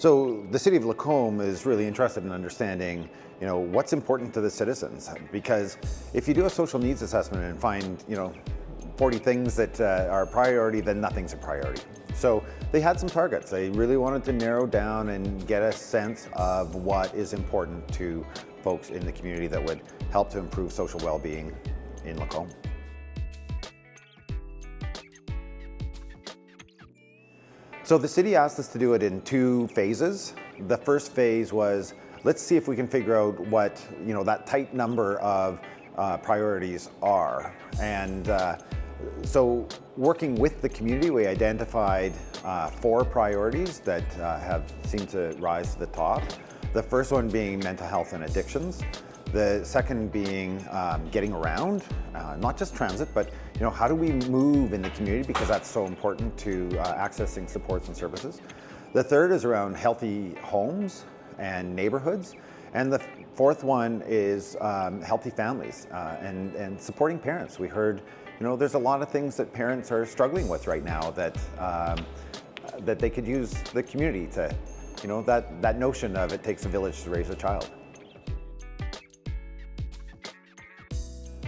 So the City of Lacombe is really interested in understanding, what's important to the citizens. Because if you do a social needs assessment and find, 40 things that are a priority, then nothing's a priority. So they had some targets. They really wanted to narrow down and get a sense of what is important to folks in the community that would help to improve social well-being in Lacombe. So the city asked us to do it in 2 phases. The first phase was, let's see if we can figure out what, that tight number of priorities are. And so working with the community, we identified 4 priorities that have seemed to rise to the top. The first one being mental health and addictions. The second being getting around, not just transit, but how do we move in the community, because that's so important to accessing supports and services. The third is around healthy homes and neighborhoods. And the fourth one is healthy families and supporting parents. We heard, there's a lot of things that parents are struggling with right now that that they could use the community to, that notion of it takes a village to raise a child.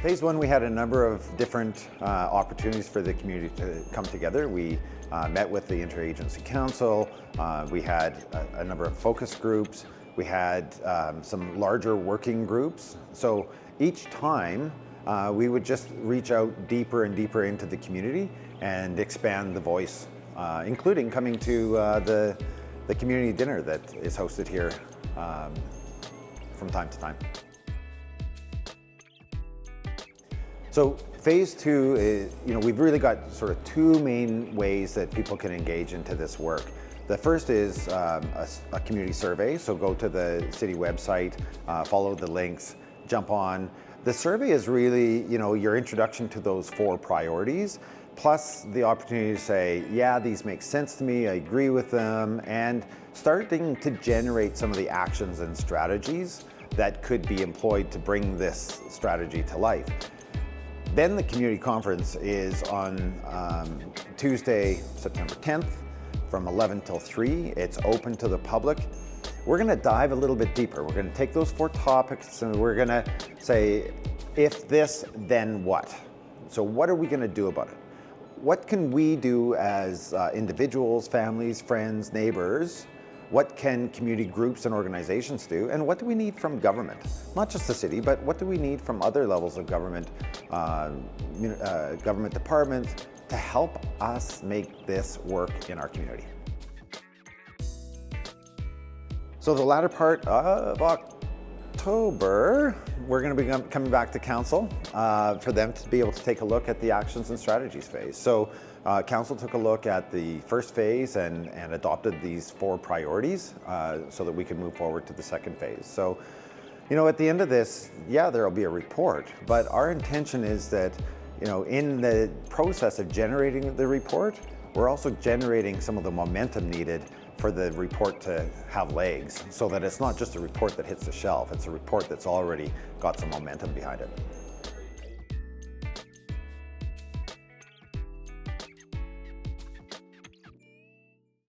Phase 1, we had a number of different opportunities for the community to come together. We met with the Interagency Council, we had a number of focus groups, we had some larger working groups. So each time we would just reach out deeper and deeper into the community and expand the voice, including coming to the community dinner that is hosted here from time to time. So phase 2 is, we've really got sort of 2 main ways that people can engage into this work. The first is a community survey. So go to the city website, follow the links, jump on. The survey is really, your introduction to those 4 priorities, plus the opportunity to say, yeah, these make sense to me, I agree with them, and starting to generate some of the actions and strategies that could be employed to bring this strategy to life. Then the community conference is on Tuesday, September 10th from 11 till 3. It's open to the public. We're going to dive a little bit deeper. We're going to take those 4 topics and we're going to say, if this, then what? So what are we going to do about it? What can we do as individuals, families, friends, neighbors? What can community groups and organizations do? And what do we need from government? Not just the city, but what do we need from other levels of government, government departments, to help us make this work in our community? So the latter part of October, we're going to be coming back to council for them to be able to take a look at the actions and strategies phase. So council took a look at the first phase and adopted these 4 priorities so that we could move forward to the second phase. So, at the end of this, yeah, there will be a report, but our intention is that, in the process of generating the report, we're also generating some of the momentum needed for the report to have legs, so that it's not just a report that hits the shelf, it's a report that's already got some momentum behind it.